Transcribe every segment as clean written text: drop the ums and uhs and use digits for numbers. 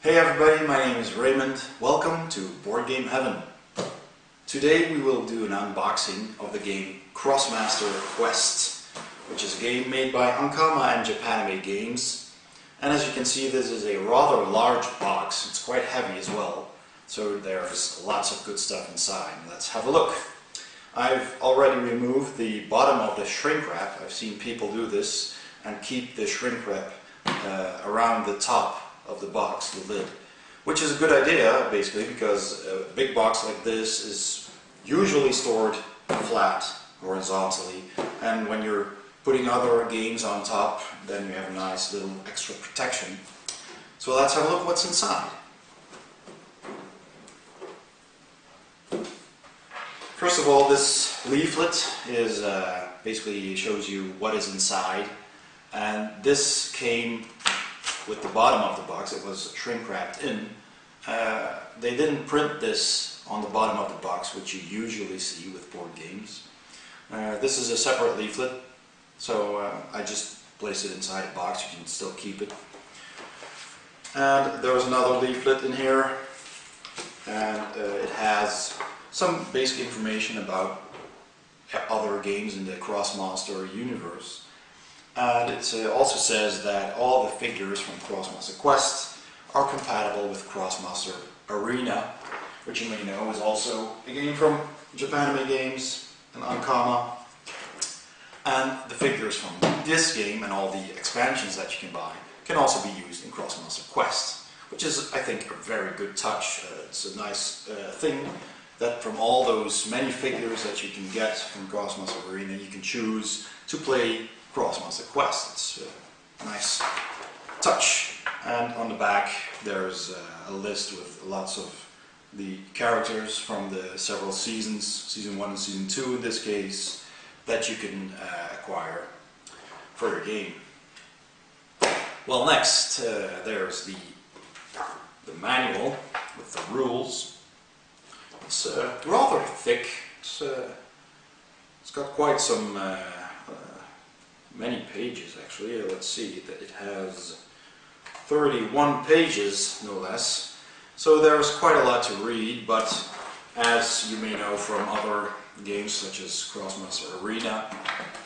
Hey everybody, my name is Raymond. Welcome to Board Game Heaven. Today we will do an unboxing of the game Krosmaster Quest, which is a game made by Ankama and Japanime Games. And as you can see, this is a rather large box. It's quite heavy as well, so there's lots of good stuff inside. Let's have a look. I've already removed the bottom of the shrink wrap. I've seen people do this and keep the shrink wrap around the top of the box, the lid, which is a good idea basically, because a big box like this is usually stored flat, horizontally, and when you're putting other games on top, then you have a nice little extra protection. So let's have a look what's inside. First of all, this leaflet is basically shows you what is inside, and this came with the bottom of the box. It was shrink wrapped in. They didn't print this on the bottom of the box, which you usually see with board games. This is a separate leaflet, so I just placed it inside a box. You can still keep it. And there was another leaflet in here, and it has some basic information about other games in the Krosmaster universe. And it also says that all the figures from Krosmaster Quest are compatible with Krosmaster Arena, which you may know is also a game from Japanime Games and Ankama. And the figures from this game and all the expansions that you can buy can also be used in Krosmaster Quest, which is, I think, a very good touch. It's a nice thing that from all those many figures that you can get from Krosmaster Arena, you can choose to play Krosmaster Quest. It's a nice touch. And on the back there's a list with lots of the characters from the several seasons, Season 1 and Season 2 in this case, that you can acquire for your game. Well, next there's the manual with the rules. It's rather thick. It's got quite some many pages actually. Let's see, that it has 31 pages no less, so there's quite a lot to read, but as you may know from other games such as Krosmaster Arena,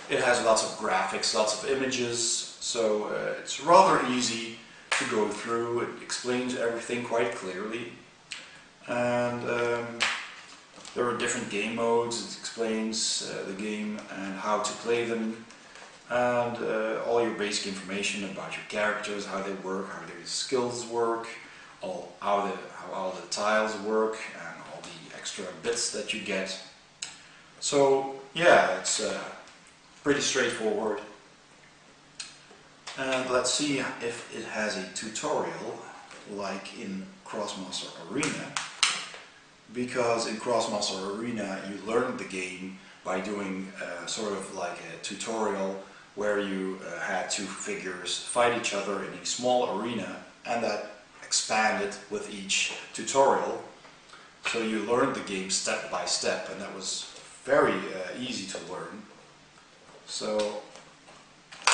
it has lots of graphics, lots of images, so it's rather easy to go through. It explains everything quite clearly, and there are different game modes. It explains the game and how to play them, and all your basic information about your characters, how they work, how their skills work, how all the tiles work, and all the extra bits that you get. So yeah, it's pretty straightforward. And let's see if it has a tutorial like in Krosmaster Arena, because in Krosmaster Arena you learned the game by doing sort of like a tutorial where you had two figures fight each other in a small arena, and that expanded with each tutorial. So you learned the game step by step, and that was very easy to learn. So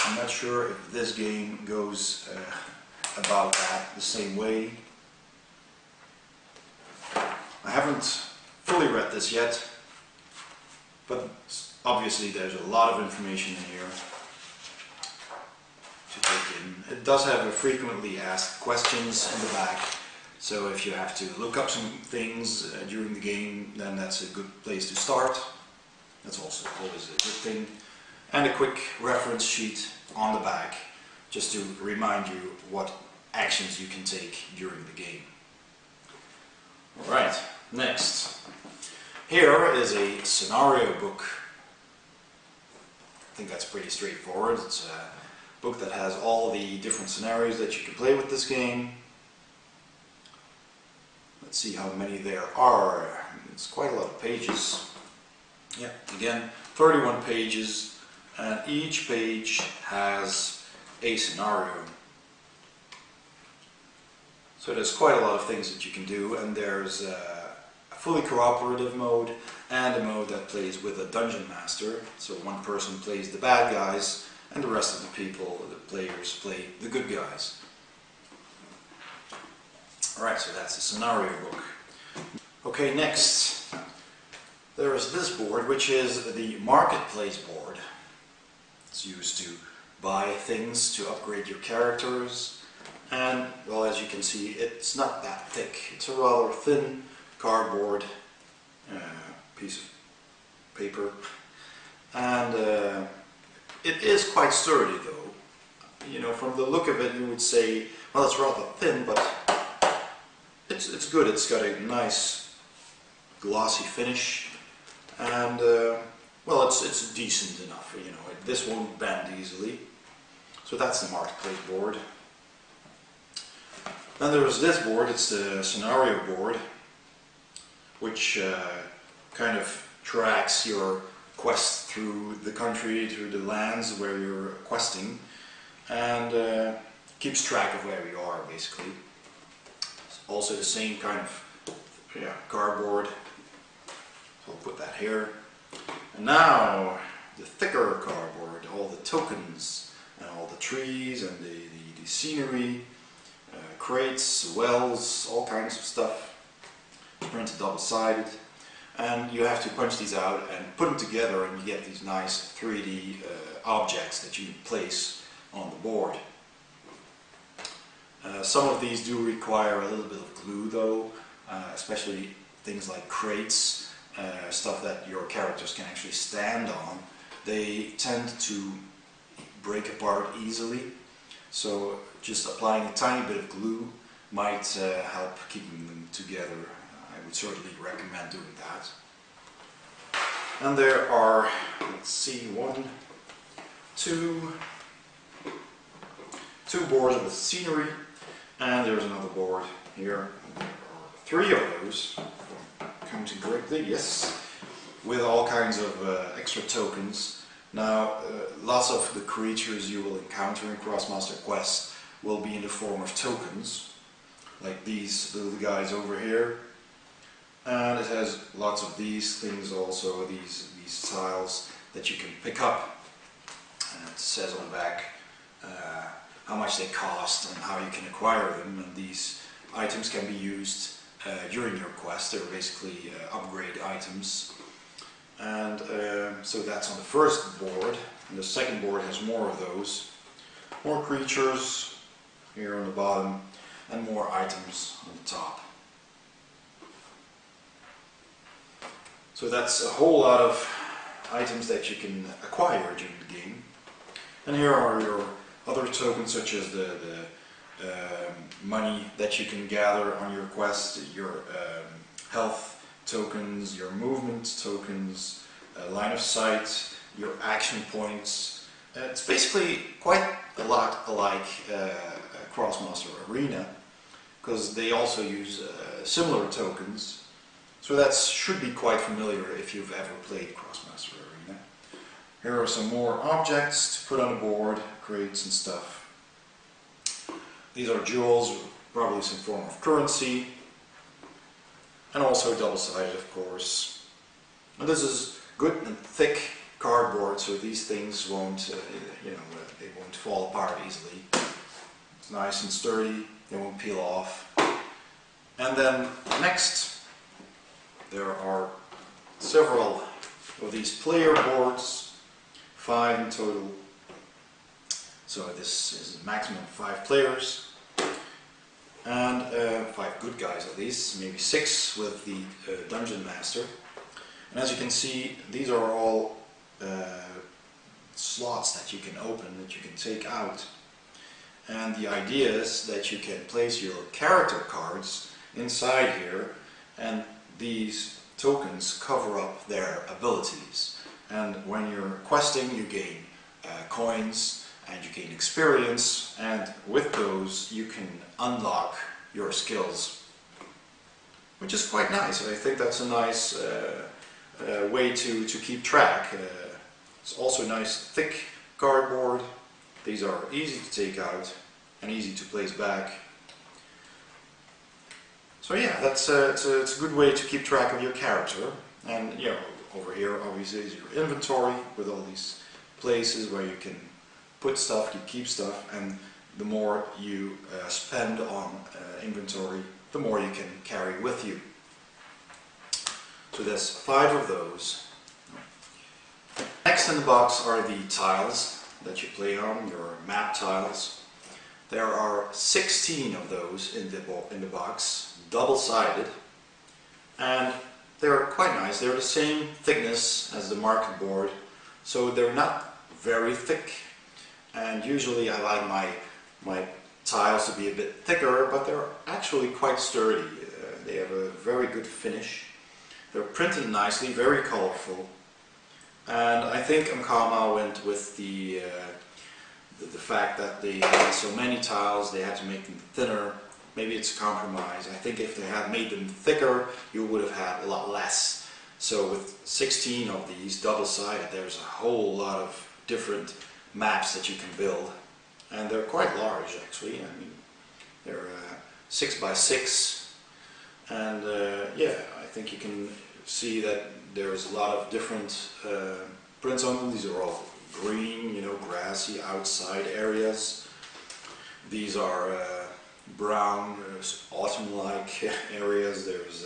I'm not sure if this game goes about that the same way. I haven't fully read this yet, but obviously there's a lot of information in here to take in. It does have a frequently asked questions in the back, so if you have to look up some things during the game, then that's a good place to start. That's also always a good thing. And a quick reference sheet on the back, just to remind you what actions you can take during the game. Alright, next. Here is a scenario book. I think that's pretty straightforward. It's a book that has all the different scenarios that you can play with this game. Let's see how many there are. It's quite a lot of pages. Yeah, again, 31 pages, and each page has a scenario. So there's quite a lot of things that you can do, and there's a fully cooperative mode and a mode that plays with a dungeon master. So one person plays the bad guys and the rest of the people, the players, play the good guys. Alright, so that's the scenario book. Okay, next there is this board, which is the marketplace board. It's used to buy things to upgrade your characters, and well, as you can see, it's not that thick. It's a rather thin cardboard piece of paper, and it is quite sturdy though. You know, from the look of it you would say, well, it's rather thin, but it's good. It's got a nice glossy finish, and well, it's decent enough. You know, this won't bend easily. So that's the marketplace board. Then there's this board. It's the scenario board, which kind of tracks your quest through the country, through the lands where you're questing, and keeps track of where you are, basically. It's also the same kind of cardboard. So I'll put that here. And now the thicker cardboard, all the tokens and all the trees and the scenery, crates, wells, all kinds of stuff, printed double-sided, and you have to punch these out and put them together, and you get these nice 3D objects that you place on the board. Some of these do require a little bit of glue though, especially things like crates, stuff that your characters can actually stand on. They tend to break apart easily, so just applying a tiny bit of glue might help keeping them together. I would certainly recommend doing that. And there are, let's see, two boards with scenery, and there's another board here. There are 3 of those, if I'm counting correctly, yes, with all kinds of extra tokens. Now, lots of the creatures you will encounter in Krosmaster Quest will be in the form of tokens, like these little guys over here. And it has lots of these things also, these tiles that you can pick up. And it says on the back how much they cost and how you can acquire them. And these items can be used during your quest. They're basically upgrade items. And so that's on the first board, and the second board has more of those. More creatures here on the bottom, and more items on the top. So that's a whole lot of items that you can acquire during the game. And here are your other tokens, such as the money that you can gather on your quest, your health tokens, your movement tokens, line of sight, your action points. It's basically quite a lot like Krosmaster Arena, because they also use similar tokens. So that should be quite familiar if you've ever played Krosmaster Arena. Here are some more objects to put on the board, crates and stuff. These are jewels, probably some form of currency. And also double-sided, of course. And this is good and thick cardboard, so these things won't, they won't fall apart easily. It's nice and sturdy, they won't peel off. And then next, there are several of these player boards, 5 in total. So this is a maximum of 5 players. And 5 good guys at least, maybe 6 with the Dungeon Master. And as you can see, these are all slots that you can open, that you can take out. And the idea is that you can place your character cards inside here, and these tokens cover up their abilities. And when you're questing, you gain coins, and you gain experience, and with those you can unlock your skills, which is quite nice. I think that's a nice way to keep track. It's also nice thick cardboard. These are easy to take out and easy to place back. So yeah, it's a good way to keep track of your character. And over here obviously is your inventory with all these places where you can put stuff, you keep stuff, and the more you spend on inventory, the more you can carry with you. So there's 5 of those. Next in the box are the tiles that you play on, your map tiles. There are 16 of those in the box, double-sided, and they're quite nice. They're the same thickness as the market board, so they're not very thick, and usually I like my tiles to be a bit thicker, but they're actually quite sturdy. They have a very good finish. They're printed nicely, very colorful, and I think Ankama went with the fact that they had so many tiles, they had to make them thinner. Maybe it's a compromise. I think if they had made them thicker, you would have had a lot less. So with 16 of these double-sided, there's a whole lot of different maps that you can build, and they're quite large actually. I mean, they're 6 by 6, and yeah, I think you can see that there's a lot of different prints on them. These are all green, you know, grassy outside areas. These are brown, autumn-like areas. There's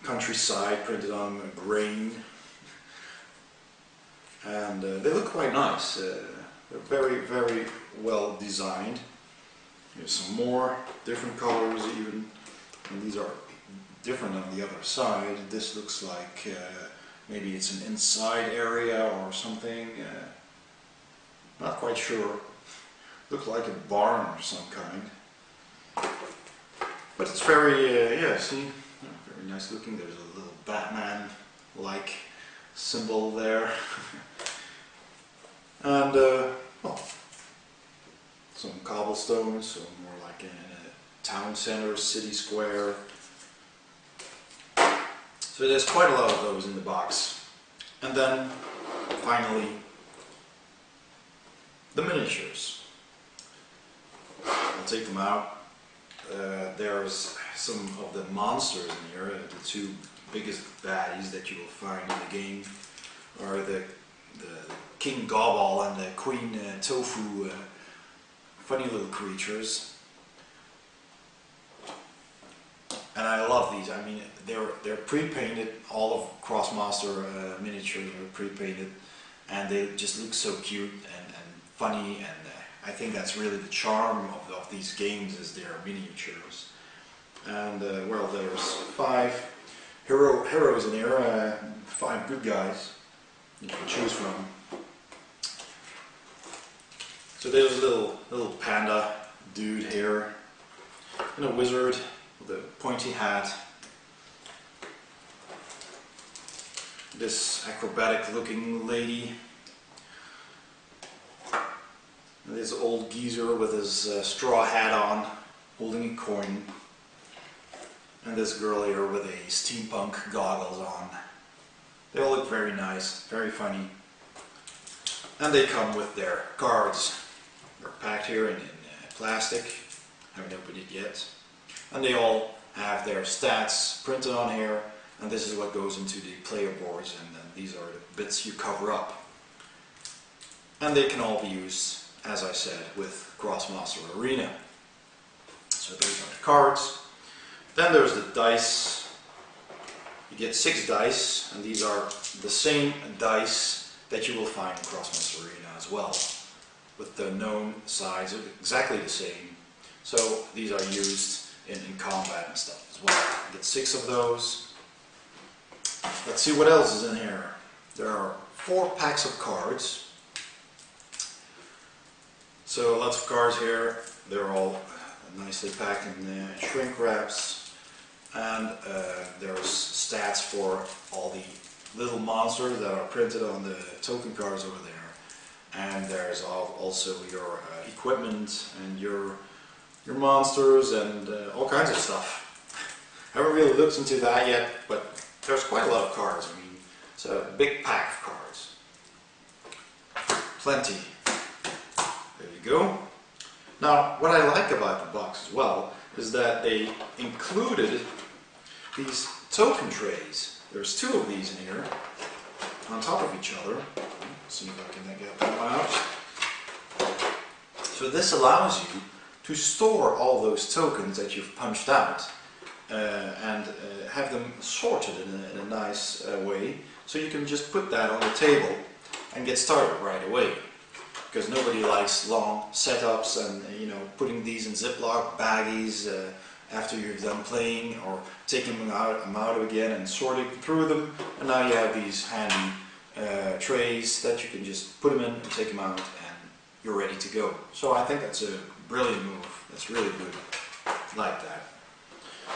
countryside printed on grain, and they look quite nice. They're very, very well designed. There's some more different colors even, and these are different on the other side. This looks like maybe it's an inside area or something. Not quite sure. Looks like a barn of some kind. But it's very, yeah, see, very nice looking. There's a little Batman-like symbol there. And, well, some cobblestones, so more like in a town center, city square. So there's quite a lot of those in the box. And then, finally, the miniatures. I'll take them out. There's some of the monsters in here. The 2 biggest baddies that you will find in the game are the King Gobble and the Queen Tofu, funny little creatures. And I love these. I mean, they're pre-painted. All of Krosmaster miniatures are pre-painted, and they just look so cute and funny. And I think that's really the charm of these games, is their miniatures. And well, there's 5 heroes in here, 5 good guys you can choose from. So there's a little panda dude here, and a wizard with a pointy hat. This acrobatic looking lady. And this old geezer with his straw hat on, holding a coin. And this girl here with a steampunk goggles on. They all look very nice, very funny. And they come with their cards. They're packed here in plastic. Haven't opened it yet. And they all have their stats printed on here, and this is what goes into the player boards, and then these are the bits you cover up. And they can all be used, as I said, with Krosmaster Arena. So those are the cards. Then there's the dice. You get 6 dice, and these are the same dice that you will find in Krosmaster Arena as well, with the known sides, exactly the same. So these are used in combat and stuff as well. You get 6 of those. Let's see what else is in here. There are 4 packs of cards. So lots of cards here. They're all nicely packed in shrink wraps. And there's stats for all the little monsters that are printed on the token cards over there. And there's also your equipment and your monsters and all kinds of stuff. I haven't really looked into that yet, but there's quite a lot of cards. I mean, it's a big pack of cards. Plenty. There you go. Now, what I like about the box as well is that they included these token trays. There's 2 of these in here, on top of each other. Let's see if I can get that one out. So this allows you to store all those tokens that you've punched out and have them sorted in a nice way, so you can just put that on the table and get started right away. Because nobody likes long setups and putting these in Ziploc baggies after you're done playing, or taking them out again and sorting through them, and now you have these handy trays that you can just put them in and take them out and you're ready to go. So I think that's a brilliant move. That's really good. Like that.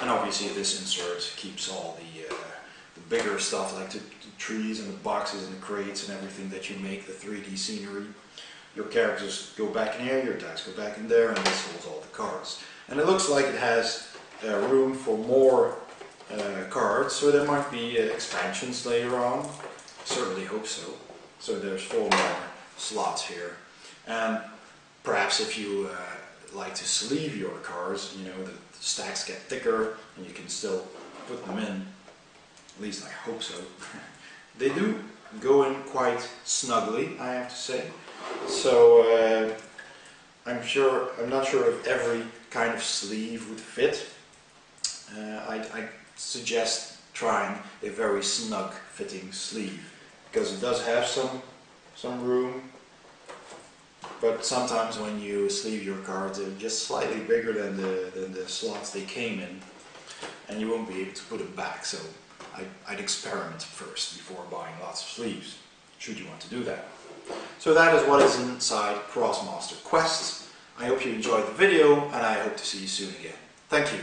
And obviously this insert keeps all the bigger stuff, like the trees and the boxes and the crates and everything that you make, the 3D scenery. Your characters go back in here, your dice go back in there, and this holds all the cards. And it looks like it has room for more cards, so there might be expansions later on. Certainly hope so. So there's 4 more slots here. And perhaps if you like to sleeve your cards, the stacks get thicker and you can still put them in. At least I hope so. They do go in quite snugly, I have to say. So I'm not sure if every kind of sleeve would fit. I suggest trying a very snug fitting sleeve, because it does have some room, but sometimes when you sleeve your cards they're just slightly bigger than the slots they came in, and you won't be able to put them back. So I'd experiment first before buying lots of sleeves, should you want to do that. So that is what is inside Krosmaster Quest. I hope you enjoyed the video, and I hope to see you soon again. Thank you.